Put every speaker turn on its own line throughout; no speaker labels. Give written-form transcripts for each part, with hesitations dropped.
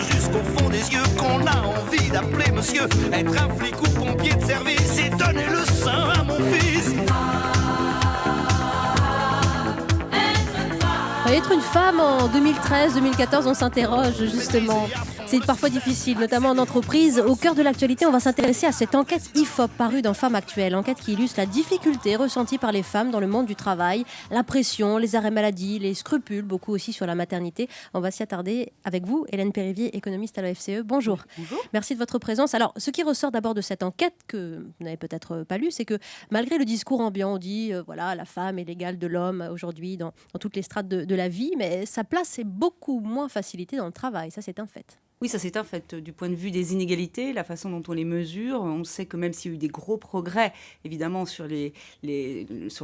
jusqu'au fond des yeux qu'on a envie d'appeler monsieur. Être un flic ou pompier de service et donner le sein à mon fils.
Être une femme en 2013-2014, on s'interroge justement. C'est parfois difficile, notamment en entreprise. Au cœur de l'actualité, on va s'intéresser à cette enquête IFOP parue dans Femmes Actuelles. Enquête qui illustre la difficulté ressentie par les femmes dans le monde du travail, la pression, les arrêts maladie, les scrupules, beaucoup aussi sur la maternité. On va s'y attarder avec vous, Hélène Périvier, économiste à la FCE. Bonjour.
Bonjour.
Merci de votre présence. Alors, ce qui ressort d'abord de cette enquête, que vous n'avez peut-être pas lu, c'est que malgré le discours ambiant, on dit voilà, la femme est l'égale de l'homme aujourd'hui dans toutes les strates de la vie, mais sa place est beaucoup moins facilitée dans le travail. Ça, c'est un fait.
Oui, ça c'est un fait. Du point de vue des inégalités, la façon dont on les mesure, on sait que même s'il y a eu des gros progrès, évidemment, sur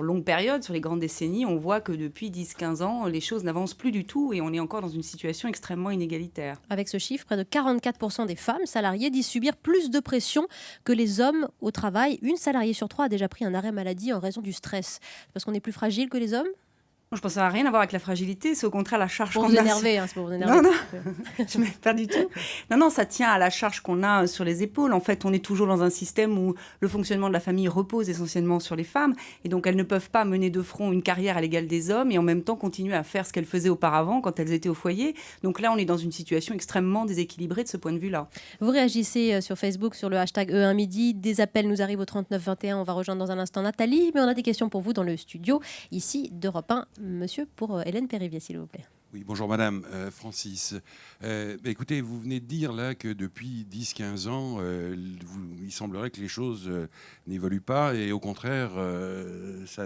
longue période, sur les grandes décennies, on voit que depuis 10-15 ans, les choses n'avancent plus du tout et on est encore dans une situation extrêmement inégalitaire.
Avec ce chiffre, près de 44% des femmes salariées disent subir plus de pression que les hommes au travail. Une salariée sur 3 a déjà pris un arrêt maladie en raison du stress. Parce qu'on est plus fragile que les hommes ?
Je pense que ça n'a rien à voir avec la fragilité, c'est au contraire la charge qu'on a.
C'est pour vous énerver.
Non, pas du tout. Non, ça tient à la charge qu'on a sur les épaules. En fait, on est toujours dans un système où le fonctionnement de la famille repose essentiellement sur les femmes. Et donc, elles ne peuvent pas mener de front une carrière à l'égal des hommes et en même temps continuer à faire ce qu'elles faisaient auparavant quand elles étaient au foyer. Donc là, on est dans une situation extrêmement déséquilibrée de ce point de vue-là.
Vous réagissez sur Facebook sur le hashtag E1midi. Des appels nous arrivent au 3921. On va rejoindre dans un instant Nathalie. Mais on a des questions pour vous dans le studio, ici, d'Europe 1. Monsieur, pour Hélène Périvier, s'il vous plaît.
Oui, bonjour madame, Francis. Écoutez, vous venez de dire là que depuis 10-15 ans, il semblerait que les choses n'évoluent pas et au contraire, ça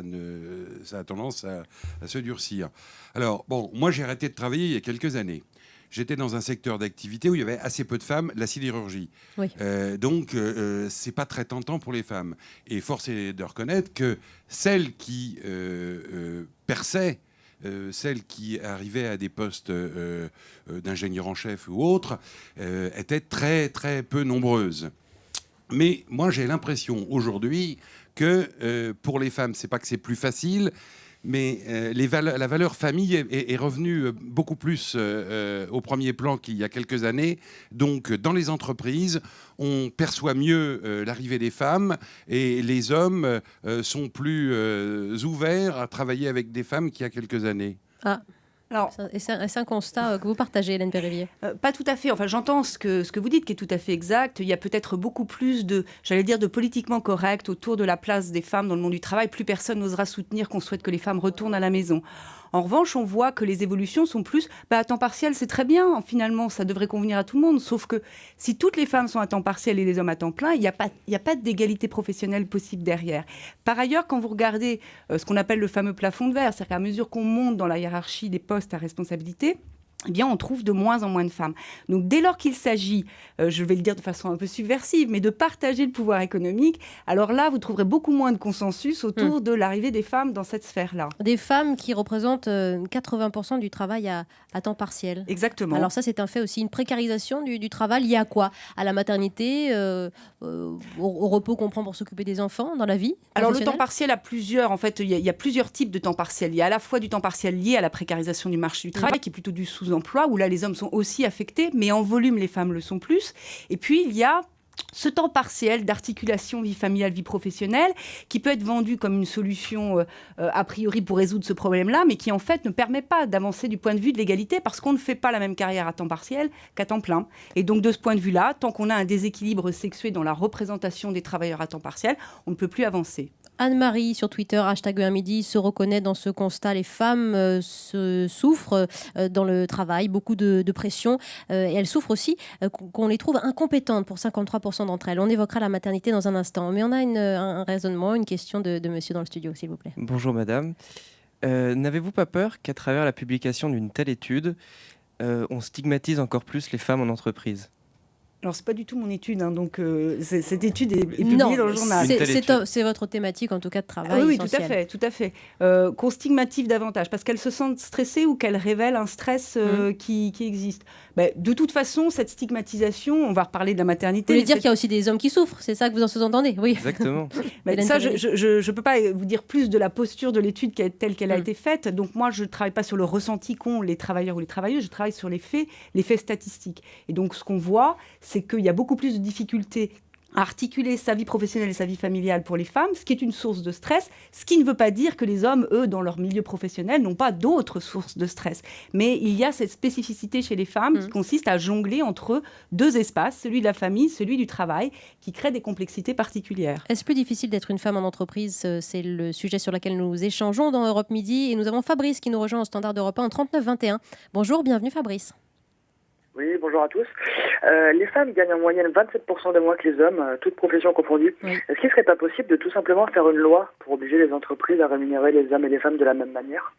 a tendance à se durcir. Alors, bon, moi j'ai arrêté de travailler il y a quelques années. J'étais dans un secteur d'activité où il y avait assez peu de femmes, la sidérurgie.
Oui.
Donc, c'est pas très tentant pour les femmes. Et force est de reconnaître que celles qui perçaient, celles qui arrivaient à des postes d'ingénieur en chef ou autres, étaient très, très peu nombreuses. Mais moi, j'ai l'impression aujourd'hui que pour les femmes, c'est pas que c'est plus facile, mais la valeur famille est revenue beaucoup plus au premier plan qu'il y a quelques années. Donc, dans les entreprises, on perçoit mieux l'arrivée des femmes et les hommes sont plus ouverts à travailler avec des femmes qu'il y a quelques années.
Ah.
Alors,
c'est un constat que vous partagez, Hélène Périvier.
Pas tout à fait. Enfin, j'entends ce que vous dites qui est tout à fait exact. Il y a peut-être beaucoup plus de politiquement correct autour de la place des femmes dans le monde du travail. Plus personne n'osera soutenir qu'on souhaite que les femmes retournent à la maison. En revanche, on voit que les évolutions sont plus à temps partiel, c'est très bien. Finalement, ça devrait convenir à tout le monde. Sauf que si toutes les femmes sont à temps partiel et les hommes à temps plein, il n'y a pas d'égalité professionnelle possible derrière. Par ailleurs, quand vous regardez ce qu'on appelle le fameux plafond de verre, c'est-à-dire qu'à mesure qu'on monte dans la hiérarchie des postes à responsabilité, eh bien, on trouve de moins en moins de femmes. Donc, dès lors qu'il s'agit, je vais le dire de façon un peu subversive, mais de partager le pouvoir économique, alors là, vous trouverez beaucoup moins de consensus autour de l'arrivée des femmes dans cette sphère-là.
Des femmes qui représentent 80% du travail à temps partiel.
Exactement.
Alors ça, c'est un fait aussi. Une précarisation du travail liée à quoi ? À la maternité, au repos qu'on prend pour s'occuper des enfants dans la vie ?
Alors, le temps partiel a plusieurs... En fait, il y a plusieurs types de temps partiel. Il y a à la fois du temps partiel lié à la précarisation du marché du travail, qui est plutôt du sous-emploi, où là, les hommes sont aussi affectés, mais en volume, les femmes le sont plus. Et puis, il y a ce temps partiel d'articulation vie familiale, vie professionnelle, qui peut être vendu comme une solution a priori pour résoudre ce problème-là, mais qui en fait ne permet pas d'avancer du point de vue de l'égalité, parce qu'on ne fait pas la même carrière à temps partiel qu'à temps plein. Et donc de ce point de vue-là, tant qu'on a un déséquilibre sexué dans la représentation des travailleurs à temps partiel, on ne peut plus avancer.
Anne-Marie sur Twitter, hashtag E1midi, se reconnaît dans ce constat. Les femmes souffrent dans le travail, beaucoup de pression. Et elles souffrent aussi qu'on les trouve incompétentes pour 53% d'entre elles. On évoquera la maternité dans un instant. Mais on a un raisonnement, une question de monsieur dans le studio, s'il vous plaît.
Bonjour madame. N'avez-vous pas peur qu'à travers la publication d'une telle étude, on stigmatise encore plus les femmes en entreprise ?
Alors, c'est pas du tout mon étude, hein, donc cette étude est publiée dans le journal.
C'est votre thématique, en tout cas, de travail.
Oui,
essentielle.
tout à fait. Qu'on stigmatise davantage, parce qu'elles se sentent stressées ou qu'elles révèlent un stress qui existe. De toute façon, cette stigmatisation, on va reparler de la maternité.
Vous voulez dire qu'il y a aussi des hommes qui souffrent, c'est ça que vous en sous-entendez? Oui.
Exactement.
Ça, je ne peux pas vous dire plus de la posture de l'étude telle qu'elle a été faite. Donc moi, je ne travaille pas sur le ressenti qu'ont les travailleurs ou les travailleuses, je travaille sur les faits statistiques. Et donc, ce qu'on voit, c'est qu'il y a beaucoup plus de difficultés à articuler sa vie professionnelle et sa vie familiale pour les femmes, ce qui est une source de stress, ce qui ne veut pas dire que les hommes, eux, dans leur milieu professionnel, n'ont pas d'autres sources de stress. Mais il y a cette spécificité chez les femmes qui consiste à jongler entre deux espaces, celui de la famille, celui du travail, qui crée des complexités particulières.
Est-ce plus difficile d'être une femme en entreprise? C'est le sujet sur lequel nous échangeons dans Europe Midi. Et nous avons Fabrice qui nous rejoint au Standard d'Europe 1 en 39-21. Bonjour, bienvenue Fabrice.
Oui, bonjour à tous. Les femmes gagnent en moyenne 27% de moins que les hommes, toutes professions confondues. Oui. Est-ce qu'il ne serait pas possible de tout simplement faire une loi pour obliger les entreprises à rémunérer les hommes et les femmes de la même manière ?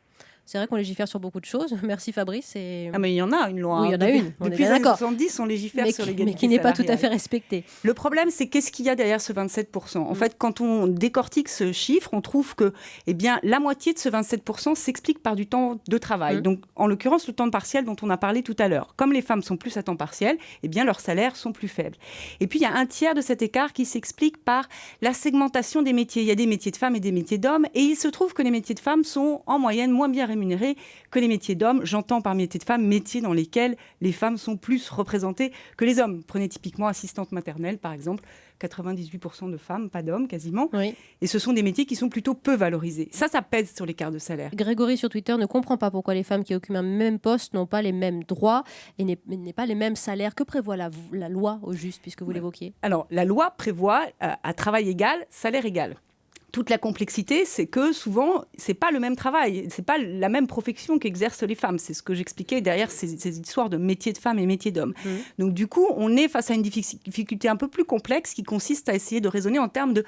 C'est vrai qu'on légifère sur beaucoup de choses. Merci Fabrice.
Ah mais il y en a une loi.
Oui, il y en a une.
Depuis les années 70, on légifère sur l'égalité
mais qui n'est pas tout
salariale.
à fait respectée.
Le problème, c'est qu'est-ce qu'il y a derrière ce 27%. En fait, quand on décortique ce chiffre, on trouve que la moitié de ce 27% s'explique par du temps de travail. Donc, en l'occurrence, le temps partiel dont on a parlé tout à l'heure. Comme les femmes sont plus à temps partiel, leurs salaires sont plus faibles. Et puis, il y a un tiers de cet écart qui s'explique par la segmentation des métiers. Il y a des métiers de femmes et des métiers d'hommes. Et il se trouve que les métiers de femmes sont en moyenne moins bien rémunérés que les métiers d'hommes. J'entends par métiers de femmes, métiers dans lesquels les femmes sont plus représentées que les hommes. Prenez typiquement assistante maternelle, par exemple, 98% de femmes, pas d'hommes quasiment. Oui. Et ce sont des métiers qui sont plutôt peu valorisés. Ça pèse sur l'écart de salaire.
Grégory sur Twitter ne comprend pas pourquoi les femmes qui occupent un même poste n'ont pas les mêmes droits et n'ont pas les mêmes salaires. Que prévoit la loi au juste, puisque vous l'évoquiez ?
Alors, la loi prévoit à travail égal, salaire égal. Toute la complexité, c'est que souvent, c'est pas le même travail, c'est pas la même profession qu'exercent les femmes. C'est ce que j'expliquais derrière ces histoires de métiers de femmes et métiers d'hommes. Donc du coup, on est face à une difficulté un peu plus complexe qui consiste à essayer de raisonner en termes de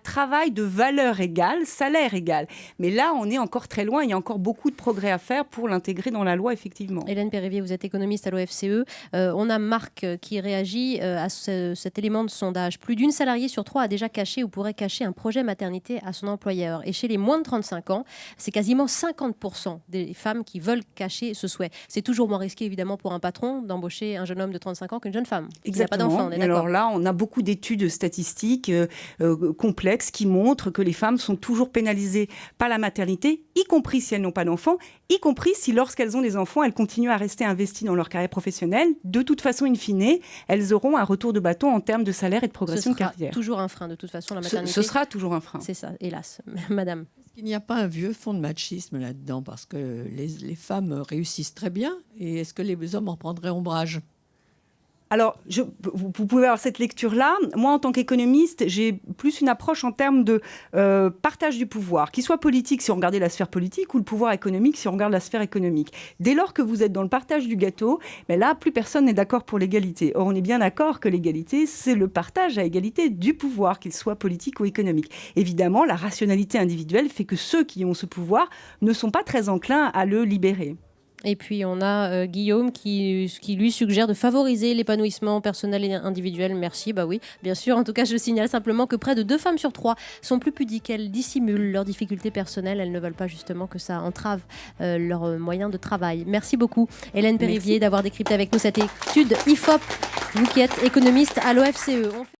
travail de valeur égale, salaire égal. Mais là, on est encore très loin. Il y a encore beaucoup de progrès à faire pour l'intégrer dans la loi, effectivement.
Hélène Périvier, vous êtes économiste à l'OFCE. On a Marc qui réagit à cet élément de sondage. Plus d'une salariée sur 3 a déjà caché ou pourrait cacher un projet maternité à son employeur. Et chez les moins de 35 ans, c'est quasiment 50% des femmes qui veulent cacher ce souhait. C'est toujours moins risqué, évidemment, pour un patron d'embaucher un jeune homme de 35 ans qu'une jeune femme.
Exactement.
Il n'y a pas d'enfant, on est d'accord.
Alors là, on a beaucoup d'études statistiques complexes qui montrent que les femmes sont toujours pénalisées par la maternité, y compris si elles n'ont pas d'enfants, y compris si lorsqu'elles ont des enfants, elles continuent à rester investies dans leur carrière professionnelle. De toute façon, in fine, elles auront un retour de bâton en termes de salaire et de progression de carrière.
Toujours un frein, de toute façon, la maternité.
Ce sera toujours un frein.
C'est ça, hélas. Madame.
Est-ce qu'il n'y a pas un vieux fond de machisme là-dedans? Parce que les femmes réussissent très bien. Et est-ce que les hommes en prendraient ombrage?
Alors, vous pouvez avoir cette lecture-là. Moi, en tant qu'économiste, j'ai plus une approche en termes de partage du pouvoir, qu'il soit politique si on regardait la sphère politique ou le pouvoir économique si on regarde la sphère économique. Dès lors que vous êtes dans le partage du gâteau, là, plus personne n'est d'accord pour l'égalité. Or, on est bien d'accord que l'égalité, c'est le partage à égalité du pouvoir, qu'il soit politique ou économique. Évidemment, la rationalité individuelle fait que ceux qui ont ce pouvoir ne sont pas très enclins à le libérer.
Et puis on a Guillaume qui lui suggère de favoriser l'épanouissement personnel et individuel. Merci, bah oui, bien sûr. En tout cas, je signale simplement que près de 2 femmes sur 3 sont plus pudiques. Elles dissimulent leurs difficultés personnelles. Elles ne veulent pas justement que ça entrave leurs moyens de travail. Merci beaucoup, Hélène Périvier, d'avoir décrypté avec nous cette étude IFOP. Vous qui êtes économiste à l'OFCE.